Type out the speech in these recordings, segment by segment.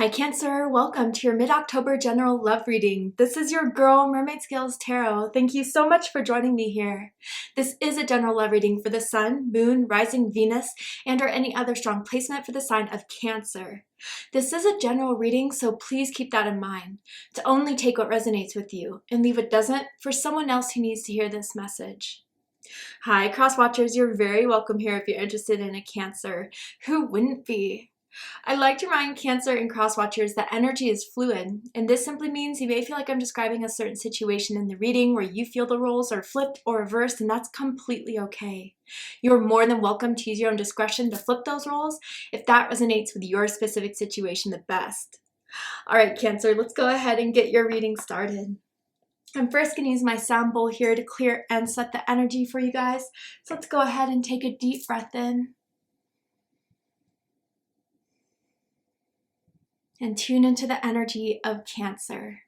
Hi Cancer, welcome to your mid-October general love reading. This is your girl Mermaid Scales Tarot. Thank you so much for joining me here. This is a general love reading for the Sun, Moon, Rising Venus, and or any other strong placement for the sign of Cancer. This is a general reading, so please keep that in mind, to only take what resonates with you and leave what doesn't for someone else who needs to hear this message. Hi Cross Watchers, you're very welcome here if you're interested in a Cancer. Who wouldn't be? I like to remind Cancer and Cross Watchers that energy is fluid, and this simply means you may feel like I'm describing a certain situation in the reading where you feel the roles are flipped or reversed, and that's completely okay. You're more than welcome to use your own discretion to flip those roles if that resonates with your specific situation the best. All right, Cancer, let's go ahead and get your reading started. I'm first going to use my sound bowl here to clear and set the energy for you guys. So let's go ahead and take a deep breath in. And tune into the energy of Cancer.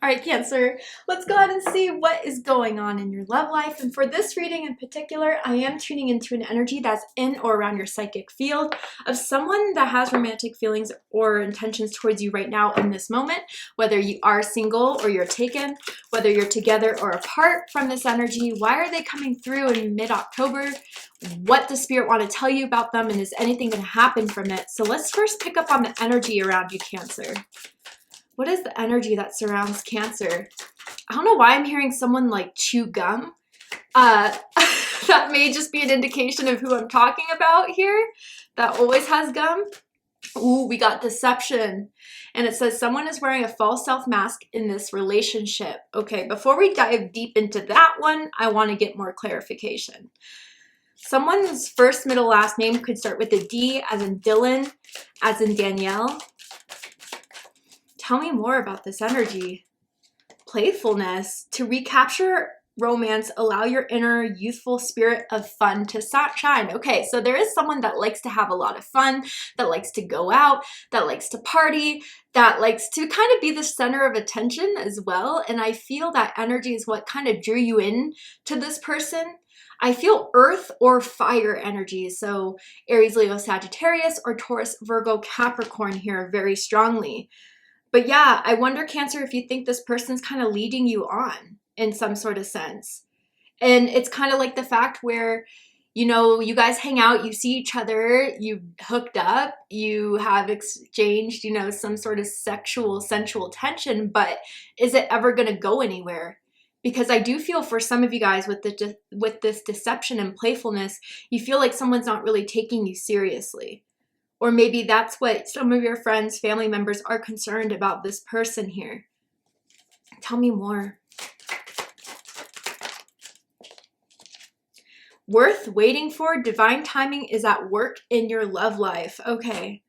All right, Cancer, let's go ahead and see what is going on in your love life. And for this reading in particular, I am tuning into an energy that's in or around your psychic field of someone that has romantic feelings or intentions towards you right now in this moment, whether you are single or you're taken, whether you're together or apart from this energy. Why are they coming through in mid-October? What does Spirit want to tell you about them, and is anything going to happen from it? So let's first pick up on the energy around you, Cancer. What is the energy that surrounds Cancer? I don't know why I'm hearing someone like chew gum. That may just be an indication of who I'm talking about here, that always has gum. Ooh, we got deception. And it says someone is wearing a false self mask in this relationship. Okay, before we dive deep into that one, I want to get more clarification. Someone's first, middle, last name could start with a D, as in Dylan, as in Danielle. Tell me more about this energy. Playfulness. To recapture romance, allow your inner youthful spirit of fun to shine. Okay, so there is someone that likes to have a lot of fun, that likes to go out, that likes to party, that likes to kind of be the center of attention as well. And I feel that energy is what kind of drew you in to this person. I feel earth or fire energy. So Aries, Leo, Sagittarius, or Taurus, Virgo, Capricorn here very strongly. But yeah, I wonder, Cancer, if you think this person's kind of leading you on in some sort of sense. And it's kind of like the fact where, you know, you guys hang out, you see each other, you hooked up, you have exchanged, you know, some sort of sexual, sensual tension, but is it ever going to go anywhere? Because I do feel for some of you guys with this deception and playfulness, you feel like someone's not really taking you seriously. Or maybe that's what some of your friends, family members are concerned about this person here. Tell me more. Worth waiting for. Divine timing is at work in your love life. Okay.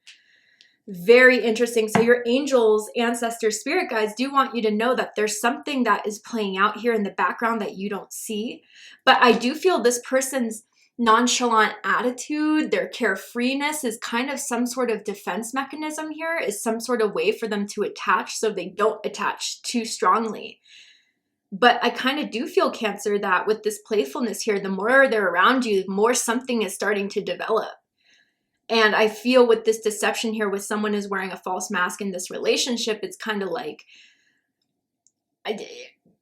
Very interesting. So your angels, ancestors, spirit guides do want you to know that there's something that is playing out here in the background that you don't see. But I do feel this person's nonchalant attitude, their carefreeness is kind of some sort of defense mechanism here, is some sort of way for them to attach so they don't attach too strongly. But I kind of do feel, Cancer, that with this playfulness here, the more they're around you, the more something is starting to develop. And I feel with this deception here, with someone who's wearing a false mask in this relationship, it's kind of like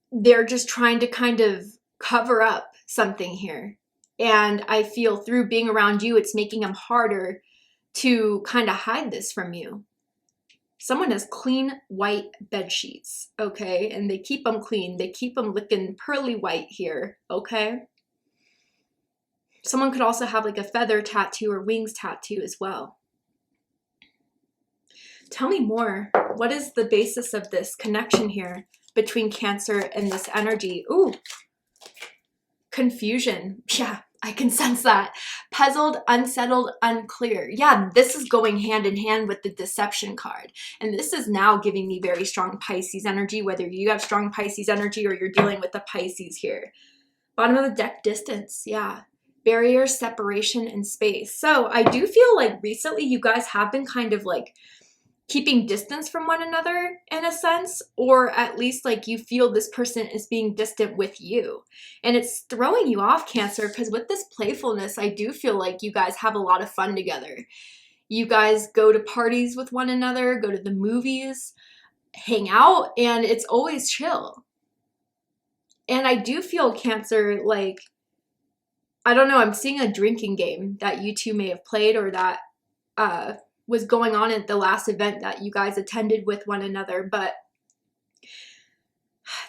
they're just trying to kind of cover up something here. And I feel through being around you, it's making them harder to kind of hide this from you. Someone has clean white bed sheets, okay? And they keep them clean. They keep them looking pearly white here, okay? Someone could also have like a feather tattoo or wings tattoo as well. Tell me more. What is the basis of this connection here between Cancer and this energy? Ooh, confusion. Yeah. I can sense that. puzzled, unsettled, unclear. Yeah, this is going hand in hand with the deception card. And this is now giving me very strong Pisces energy, whether you have strong Pisces energy or you're dealing with the Pisces here. Bottom of the deck, distance. Yeah. Barrier, separation, and space. So I do feel like recently you guys have been kind of like keeping distance from one another in a sense, or at least like you feel this person is being distant with you. And it's throwing you off, Cancer, because with this playfulness, I do feel like you guys have a lot of fun together. You guys go to parties with one another, go to the movies, hang out, and it's always chill. And I do feel, Cancer, like, I don't know, I'm seeing a drinking game that you two may have played, or that was going on at the last event that you guys attended with one another. But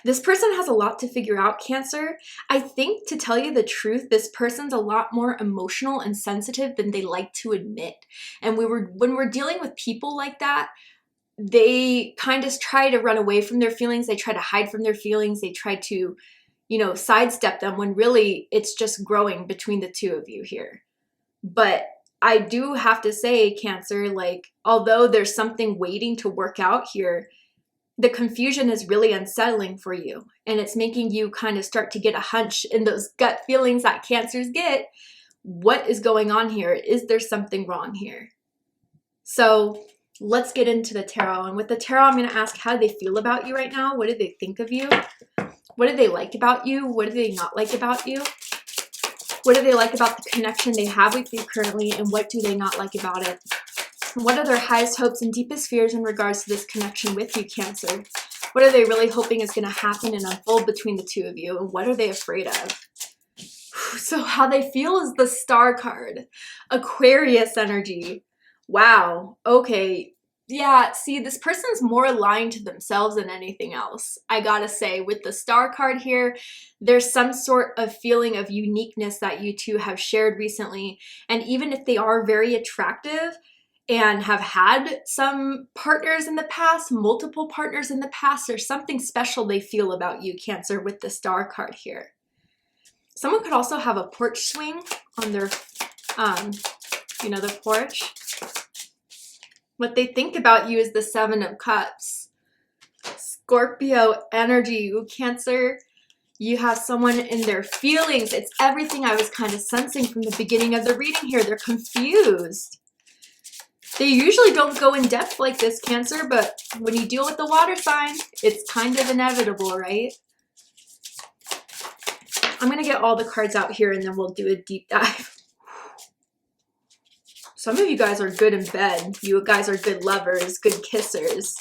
this person has a lot to figure out, Cancer. I think, to tell you the truth, this person's a lot more emotional and sensitive than they like to admit. And when we're dealing with people like that, they kind of try to run away from their feelings. They try to hide from their feelings. They try to, you know, sidestep them, when really it's just growing between the two of you here. But I do have to say, Cancer, like, although there's something waiting to work out here, the confusion is really unsettling for you. And it's making you kind of start to get a hunch in those gut feelings that Cancers get. What is going on here? Is there something wrong here? So let's get into the tarot. And with the tarot, I'm going to ask how they feel about you right now. What do they think of you? What do they like about you? What do they not like about you? What do they like about the connection they have with you currently, and what do they not like about it? What are their highest hopes and deepest fears in regards to this connection with you, Cancer? What are they really hoping is going to happen and unfold between the two of you, and what are they afraid of? So how they feel is the Star card. Aquarius energy. Wow. Okay. Yeah, see, this person's more aligned to themselves than anything else. I gotta say, with the Star card here, there's some sort of feeling of uniqueness that you two have shared recently. And even if they are very attractive and have had some partners in the past, multiple partners in the past, there's something special they feel about you, Cancer, with the Star card here. Someone could also have a porch swing on their, the porch. What they think about you is the Seven of Cups. Scorpio energy. Ooh, Cancer, you have someone in their feelings. It's everything I was kind of sensing from the beginning of the reading here. They're confused. They usually don't go in depth like this, Cancer, but when you deal with the water sign, it's kind of inevitable, right? I'm going to get all the cards out here and then we'll do a deep dive. Some of you guys are good in bed. You guys are good lovers, good kissers.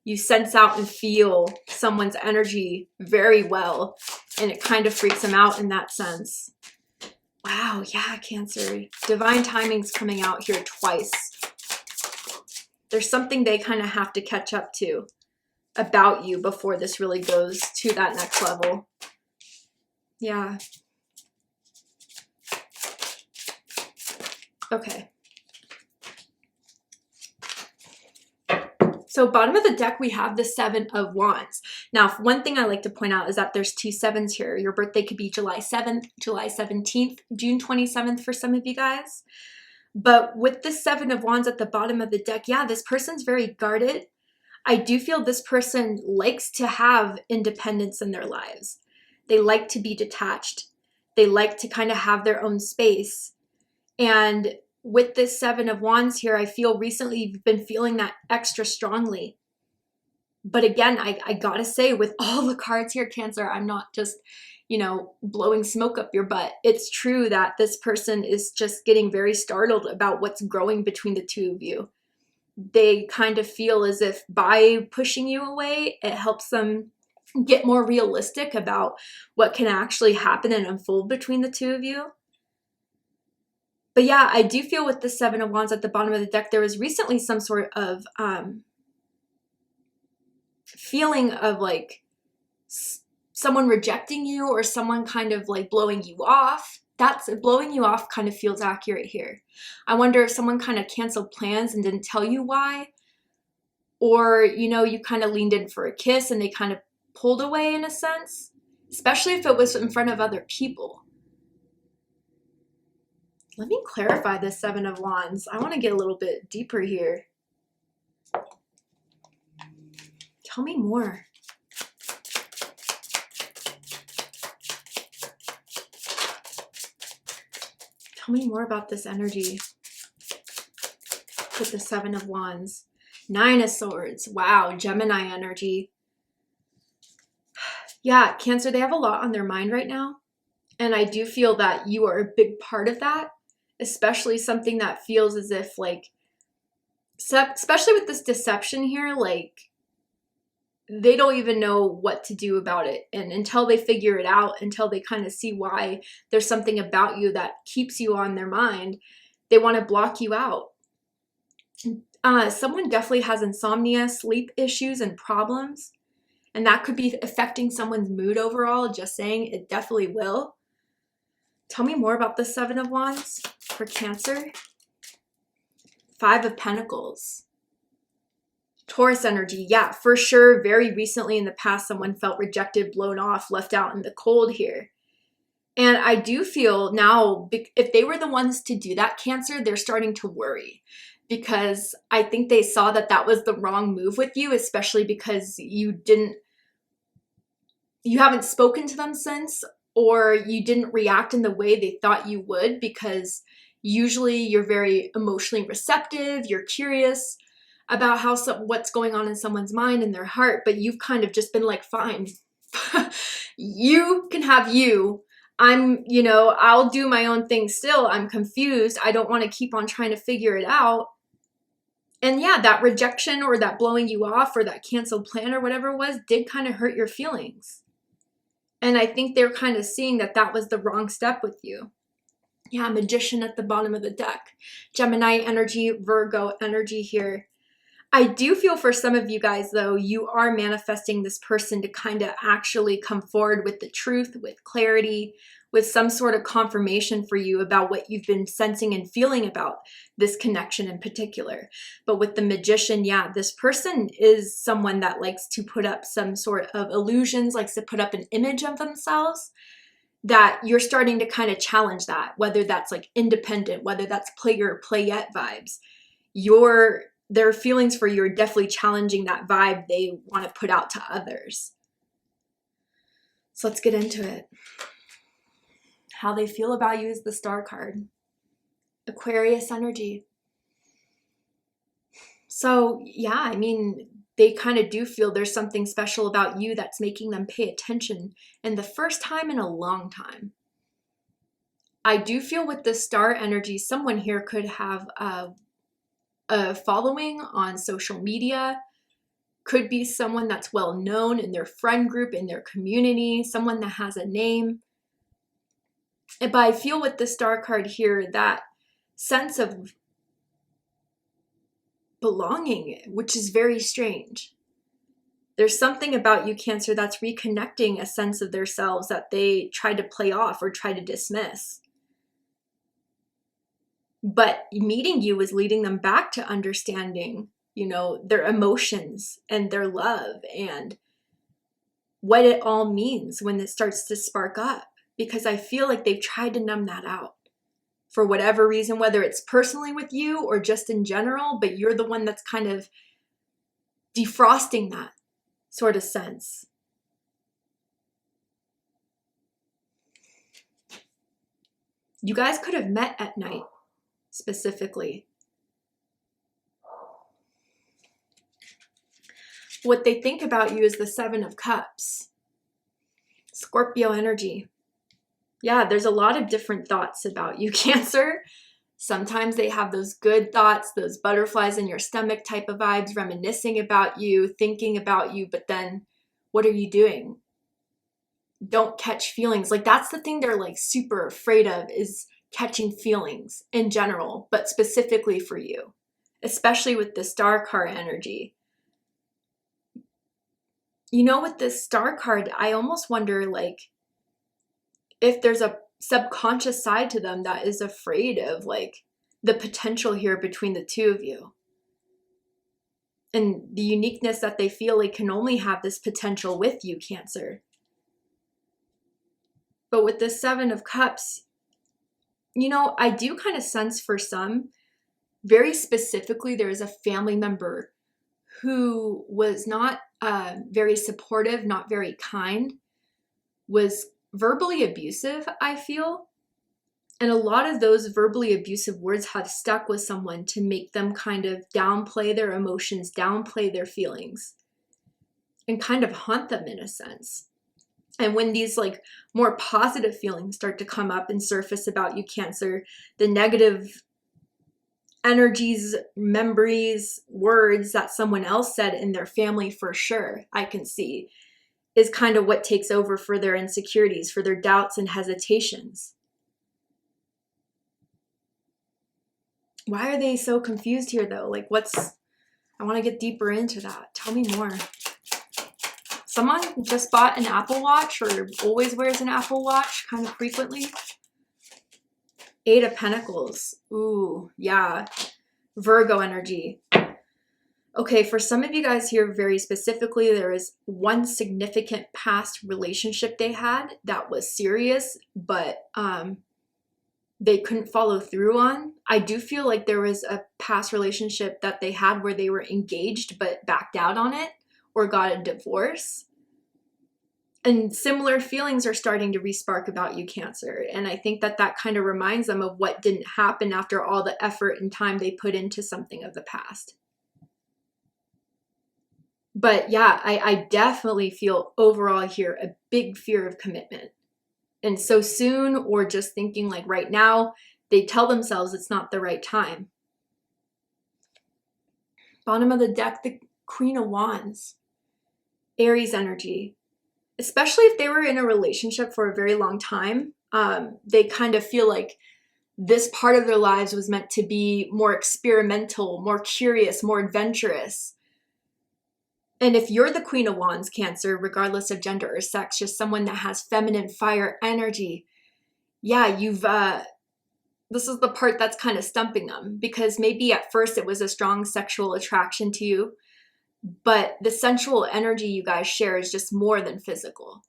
You sense out and feel someone's energy very well, and it kind of freaks them out in that sense. Wow, yeah, Cancer. Divine timing's coming out here twice. There's something they kind of have to catch up to about you before this really goes to that next level. Yeah. Okay. So bottom of the deck, we have the Seven of Wands. Now, one thing I like to point out is that there's two sevens here. Your birthday could be July 7th, July 17th, June 27th for some of you guys. But with the Seven of Wands at the bottom of the deck, yeah, this person's very guarded. I do feel this person likes to have independence in their lives. They like to be detached. They like to kind of have their own space. And with this Seven of Wands here, I feel recently you've been feeling that extra strongly. But again, I gotta say, with all the cards here, Cancer, I'm not just, blowing smoke up your butt. It's true that this person is just getting very startled about what's growing between the two of you. They kind of feel as if by pushing you away, it helps them get more realistic about what can actually happen and unfold between the two of you. But yeah, I do feel with the Seven of Wands at the bottom of the deck, there was recently some sort of feeling of like someone rejecting you or someone kind of like blowing you off. That's blowing you off kind of feels accurate here. I wonder if someone kind of canceled plans and didn't tell you why. Or, you kind of leaned in for a kiss and they kind of pulled away in a sense. Especially if it was in front of other people. Let me clarify this Seven of Wands. I want to get a little bit deeper here. Tell me more. Tell me more about this energy with the Seven of Wands. Nine of Swords. Wow, Gemini energy. Yeah, Cancer, they have a lot on their mind right now. And I do feel that you are a big part of that, especially something that feels as if, like, especially with this deception here, like, they don't even know what to do about it. And until they figure it out, until they kind of see why there's something about you that keeps you on their mind, they want to block you out. Someone definitely has insomnia, sleep issues, and problems. And that could be affecting someone's mood overall. Just saying, it definitely will. Tell me more about the Seven of Wands for Cancer. Five of Pentacles. Taurus energy. Yeah, for sure. Very recently in the past, someone felt rejected, blown off, left out in the cold here. And I do feel now, if they were the ones to do that, Cancer, they're starting to worry. Because I think they saw that that was the wrong move with you, especially because you haven't spoken to them since, or you didn't react in the way they thought you would, because usually you're very emotionally receptive, you're curious about what's going on in someone's mind and their heart, but you've kind of just been like, fine, you can have you. I'll do my own thing still. I'm confused. I don't want to keep on trying to figure it out. And yeah, that rejection or that blowing you off or that canceled plan or whatever it was did kind of hurt your feelings. And I think they're kind of seeing that that was the wrong step with you. Yeah, Magician at the bottom of the deck. Gemini energy, Virgo energy here. I do feel for some of you guys, though, you are manifesting this person to kind of actually come forward with the truth, with clarity, with some sort of confirmation for you about what you've been sensing and feeling about this connection in particular. But with the Magician, yeah, this person is someone that likes to put up some sort of illusions, likes to put up an image of themselves, that you're starting to kind of challenge that, whether that's like independent, whether that's player, playette vibes. Their feelings for you are definitely challenging that vibe they want to put out to others. So let's get into it. How they feel about you is the Star card. Aquarius energy. So yeah, I mean, they kind of do feel there's something special about you that's making them pay attention, and the first time in a long time. I do feel with the Star energy, someone here could have a following on social media, could be someone that's well known in their friend group, in their community, someone that has a name. But I feel with the Star card here, that sense of belonging, which is very strange. There's something about you, Cancer, that's reconnecting a sense of themselves that they tried to play off or try to dismiss. But meeting you is leading them back to understanding, their emotions and their love and what it all means when it starts to spark up. Because I feel like they've tried to numb that out for whatever reason, whether it's personally with you or just in general, but you're the one that's kind of defrosting that sort of sense. You guys could have met at night. Specifically, what they think about you is the Seven of Cups. Scorpio energy. Yeah, there's a lot of different thoughts about you, Cancer. Sometimes they have those good thoughts, those butterflies in your stomach type of vibes, reminiscing about you, thinking about you, but then what are you doing? Don't catch feelings. Like, that's the thing they're like super afraid of, is catching feelings in general, but specifically for you, especially with the Star card energy. With this Star card, I almost wonder, like, if there's a subconscious side to them that is afraid of, like, the potential here between the two of you. And the uniqueness that they feel like can only have this potential with you, Cancer. But with the Seven of Cups, you know, I do kind of sense for some, very specifically, there is a family member who was not very supportive, not very kind, was verbally abusive, I feel. And a lot of those verbally abusive words have stuck with someone to make them kind of downplay their emotions, downplay their feelings, and kind of haunt them in a sense. And when these like more positive feelings start to come up and surface about you, Cancer, the negative energies, memories, words that someone else said in their family, for sure, I can see, is kind of what takes over for their insecurities, for their doubts and hesitations. Why are they so confused here though? Like I want to get deeper into that. Tell me more. Someone just bought an Apple Watch or always wears an Apple Watch kind of frequently. 8 of Pentacles. Ooh, yeah. Virgo energy. Okay, for some of you guys here very specifically, there is one significant past relationship they had that was serious, but they couldn't follow through on. I do feel like there was a past relationship that they had where they were engaged but backed out on it or got a divorce. And similar feelings are starting to respark about you, Cancer. And I think that that kind of reminds them of what didn't happen after all the effort and time they put into something of the past. But yeah, I definitely feel overall here a big fear of commitment. And so soon, or just thinking like right now, they tell themselves it's not the right time. Bottom of the deck, the Queen of Wands. Aries energy. Especially if they were in a relationship for a very long time, they kind of feel like this part of their lives was meant to be more experimental, more curious, more adventurous. And if you're the Queen of Wands, Cancer, regardless of gender or sex, just someone that has feminine fire energy, yeah, this is the part that's kind of stumping them, because maybe at first it was a strong sexual attraction to you, but the sensual energy you guys share is just more than physical.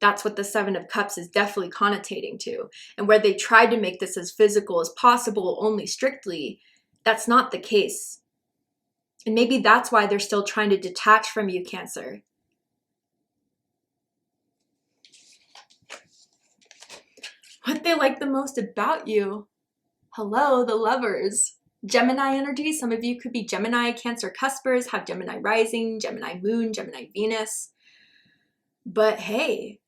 That's what the 7 of Cups is definitely connotating to. And where they tried to make this as physical as possible, only strictly, that's not the case. And maybe that's why they're still trying to detach from you, Cancer. What they like the most about you. Hello, the Lovers. Gemini energy. Some of you could be Gemini, Cancer cuspers, have Gemini rising, Gemini moon, Gemini Venus. But hey,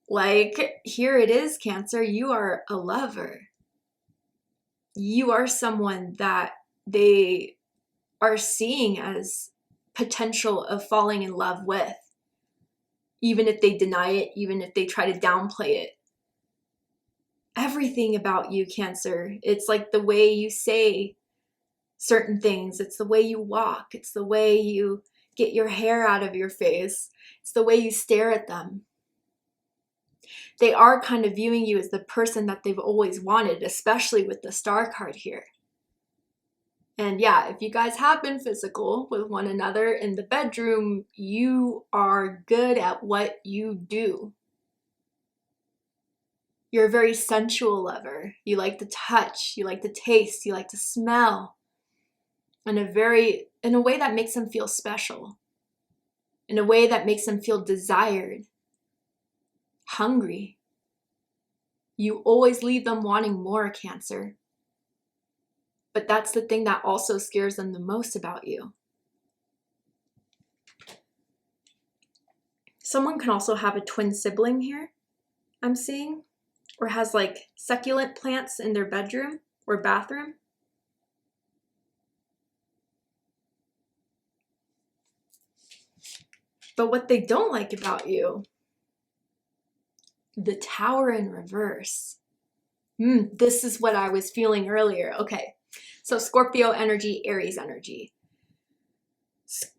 like here it is, Cancer. You are a lover. You are someone that they are seeing as potential of falling in love with, even if they deny it, even if they try to downplay it. Everything about you, Cancer, it's like the way you say certain things, it's the way you walk, it's the way you get your hair out of your face, it's the way you stare at them. They are kind of viewing you as the person that they've always wanted, especially with the Star card here. And yeah, if you guys have been physical with one another in the bedroom, you are good at what you do. You're a very sensual lover. You like to touch, you like to taste, you like to smell. In a way that makes them feel special. In a way that makes them feel desired, hungry. You always leave them wanting more, Cancer. But that's the thing that also scares them the most about you. Someone can also have a twin sibling here, I'm seeing, or has like succulent plants in their bedroom or bathroom. But what they don't like about you, the Tower in reverse. This is what I was feeling earlier. Okay. So Scorpio energy, Aries energy.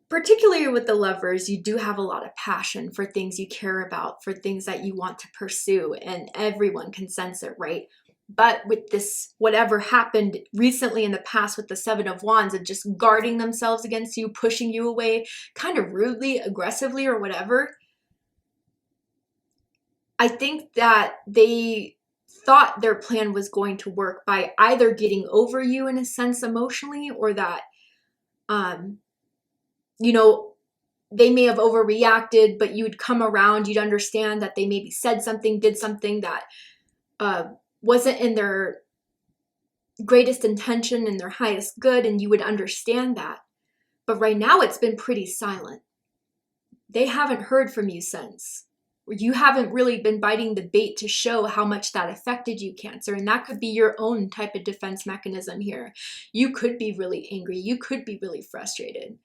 Particularly with the Lovers, you do have a lot of passion for things you care about, for things that you want to pursue, and everyone can sense it, right? But with this, whatever happened recently in the past with the 7 of Wands and just guarding themselves against you, pushing you away, kind of rudely, aggressively, or whatever, I think that they thought their plan was going to work by either getting over you in a sense emotionally, or that, you know, they may have overreacted, but you'd come around, you'd understand that they maybe said something, did something that wasn't in their greatest intention and their highest good, and you would understand that. But right now it's been pretty silent. They haven't heard from you since. You haven't really been biting the bait to show how much that affected you, Cancer. And that could be your own type of defense mechanism here. You could be really angry. You could be really frustrated.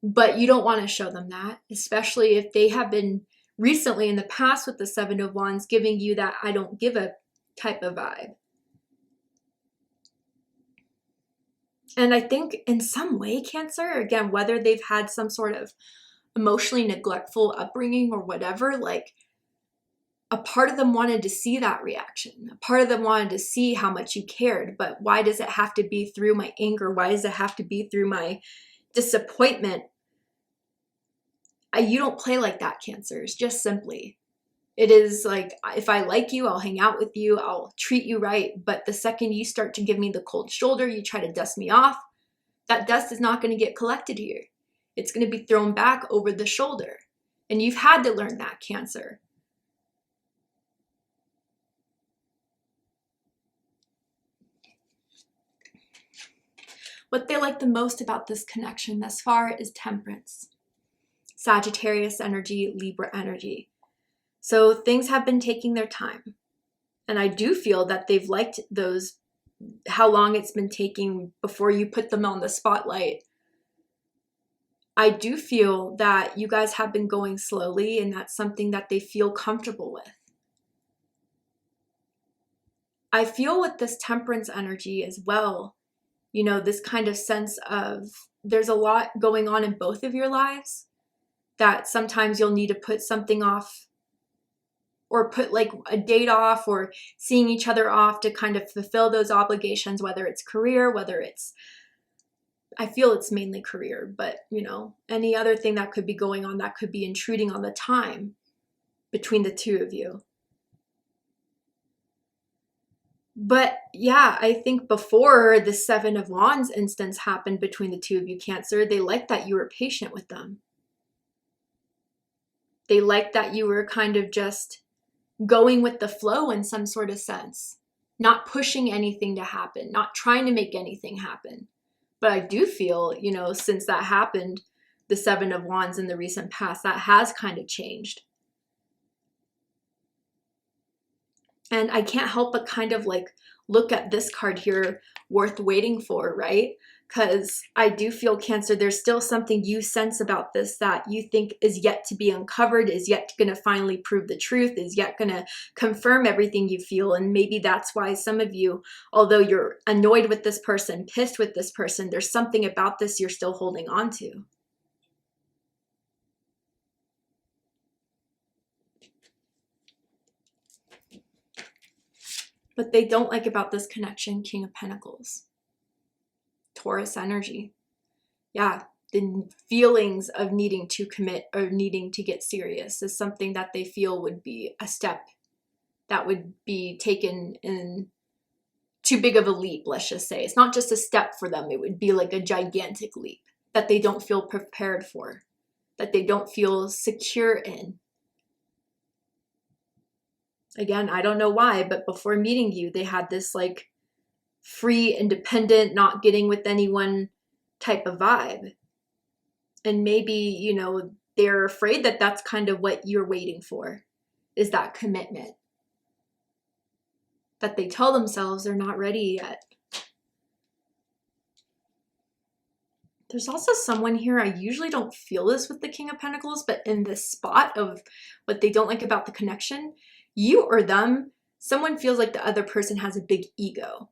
But you don't want to show them that, especially if they have been recently in the past with the Seven of Wands giving you that I don't give a type of vibe. And I think in some way, Cancer, again, whether they've had some sort of emotionally neglectful upbringing or whatever, like a part of them wanted to see that reaction. A part of them wanted to see how much you cared. But why does it have to be through my anger? Why does it have to be through my disappointment? You don't play like that, Cancers, just simply. It is like, if I like you, I'll hang out with you, I'll treat you right. But the second you start to give me the cold shoulder, you try to dust me off, that dust is not going to get collected here. It's going to be thrown back over the shoulder. And you've had to learn that, Cancer. What they like the most about this connection thus far is Temperance. Sagittarius energy, Libra energy. So things have been taking their time. And I do feel that they've liked those, how long it's been taking before you put them on the spotlight. I do feel that you guys have been going slowly, and that's something that they feel comfortable with. I feel with this Temperance energy as well, you know, this kind of sense of there's a lot going on in both of your lives, that sometimes you'll need to put something off, or put like a date off, or seeing each other off to kind of fulfill those obligations, whether it's career, whether it's, I feel it's mainly career, but you know, any other thing that could be going on that could be intruding on the time between the two of you. But yeah, I think before the Seven of Wands instance happened between the two of you, Cancer, they liked that you were patient with them. They liked that you were kind of just going with the flow in some sort of sense, not pushing anything to happen, not trying to make anything happen. But I do feel, you know, since that happened, the Seven of Wands in the recent past, that has kind of changed. And I can't help but kind of like look at this card here, worth waiting for, right? Because I do feel, Cancer, there's still something you sense about this that you think is yet to be uncovered, is yet going to finally prove the truth, is yet going to confirm everything you feel. And maybe that's why some of you, although you're annoyed with this person, pissed with this person, there's something about this you're still holding on to. But they don't like about this connection, King of Pentacles. Taurus energy. Yeah, the feelings of needing to commit or needing to get serious is something that they feel would be a step that would be taken in too big of a leap, let's just say. It's not just a step for them. It would be like a gigantic leap that they don't feel prepared for, that they don't feel secure in. Again, I don't know why, but before meeting you, they had this like free, independent, not getting with anyone type of vibe. And maybe, you know, they're afraid that that's kind of what you're waiting for, is that commitment. That they tell themselves they're not ready yet. There's also someone here, I usually don't feel this with the King of Pentacles, but in this spot of what they don't like about the connection, you or them, someone feels like the other person has a big ego.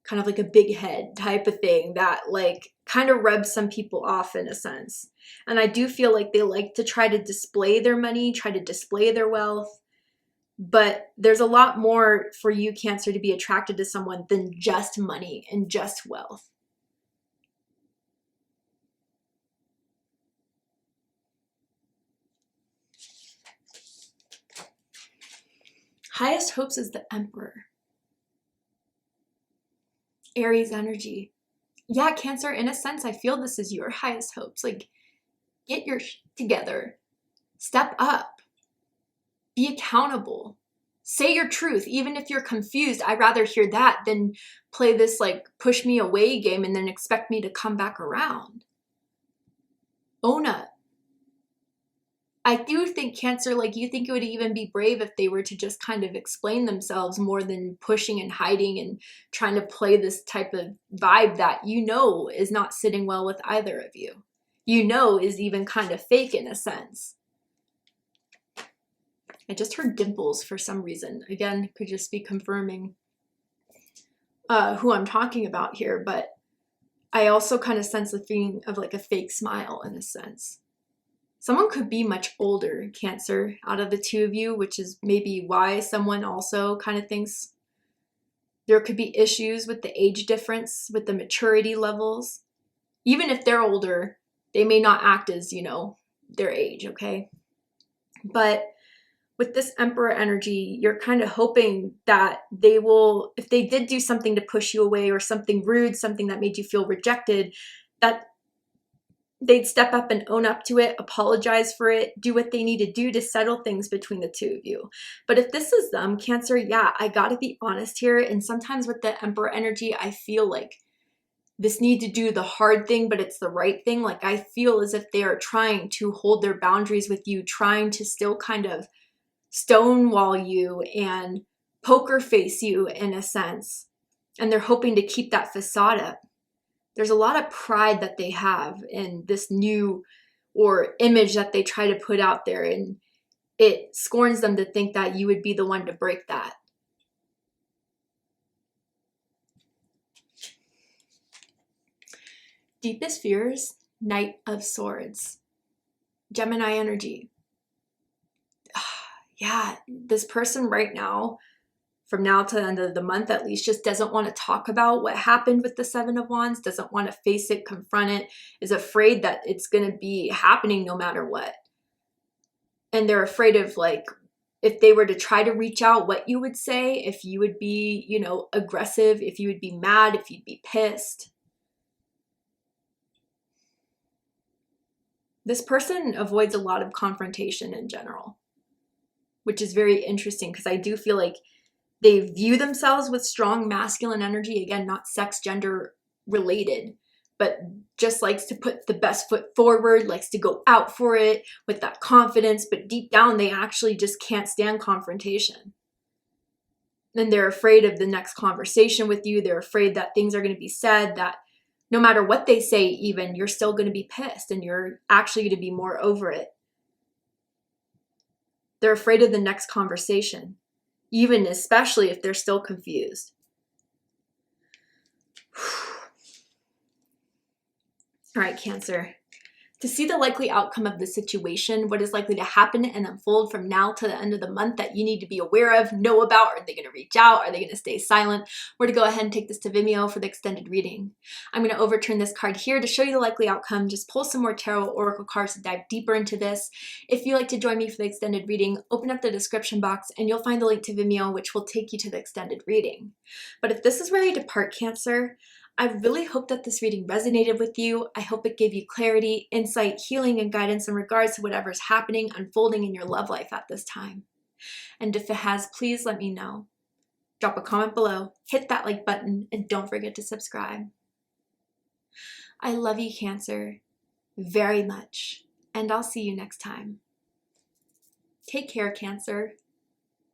Kind of like a big head type of thing that like kind of rubs some people off in a sense. And I do feel like they like to try to display their money, try to display their wealth. But there's a lot more for you, Cancer, to be attracted to someone than just money and just wealth. Highest hopes is the Emperor. Aries energy. Yeah, Cancer, in a sense, I feel this is your highest hopes. Like, get your shit together. Step up. Be accountable. Say your truth, even if you're confused. I'd rather hear that than play this like push me away game and then expect me to come back around. Own up. I do think, Cancer, like, you think it would even be brave if they were to just kind of explain themselves more than pushing and hiding and trying to play this type of vibe that you know is not sitting well with either of you. You know is even kind of fake in a sense. I just heard dimples for some reason. Again, could just be confirming who I'm talking about here, but I also kind of sense the feeling of like a fake smile in a sense. Someone could be much older, Cancer, out of the two of you, which is maybe why someone also kind of thinks there could be issues with the age difference, with the maturity levels. Even if they're older, they may not act as, you know, their age, okay? But with this Emperor energy, you're kind of hoping that they will, if they did do something to push you away or something rude, something that made you feel rejected, that they'd step up and own up to it, apologize for it, do what they need to do to settle things between the two of you. But if this is them, Cancer, yeah, I gotta be honest here. And sometimes with the Emperor energy, I feel like this need to do the hard thing, but it's the right thing. Like, I feel as if they are trying to hold their boundaries with you, trying to still kind of stonewall you and poker face you in a sense. And they're hoping to keep that facade up. There's a lot of pride that they have in this new or image that they try to put out there, and it scorns them to think that you would be the one to break that. Deepest fears, Knight of Swords. Gemini energy. Yeah, this person right now, from now to the end of the month at least, just doesn't want to talk about what happened with the Seven of Wands, doesn't want to face it, confront it, is afraid that it's going to be happening no matter what. And they're afraid of, like, if they were to try to reach out, what you would say, if you would be, you know, aggressive, if you would be mad, if you'd be pissed. This person avoids a lot of confrontation in general, which is very interesting because I do feel like they view themselves with strong masculine energy, again, not sex, gender related, but just likes to put the best foot forward, likes to go out for it with that confidence, but deep down, they actually just can't stand confrontation. And they're afraid of the next conversation with you. They're afraid that things are going to be said, that no matter what they say, even, you're still going to be pissed and you're actually going to be more over it. They're afraid of the next conversation, even especially if they're still confused. All right, Cancer. To see the likely outcome of the situation, what is likely to happen and unfold from now to the end of the month that you need to be aware of, know about. Are they going to reach out? Are they going to stay silent? We're to go ahead and take this to Vimeo for the extended reading. I'm going to overturn this card here to show you the likely outcome. Just pull some more tarot oracle cards to dive deeper into this. If you'd like to join me for the extended reading, open up the description box and you'll find a link to Vimeo, which will take you to the extended reading. But if this is where you depart, Cancer, I really hope that this reading resonated with you. I hope it gave you clarity, insight, healing, and guidance in regards to whatever's happening, unfolding in your love life at this time. And if it has, please let me know. Drop a comment below, hit that like button, and don't forget to subscribe. I love you, Cancer, very much, and I'll see you next time. Take care, Cancer.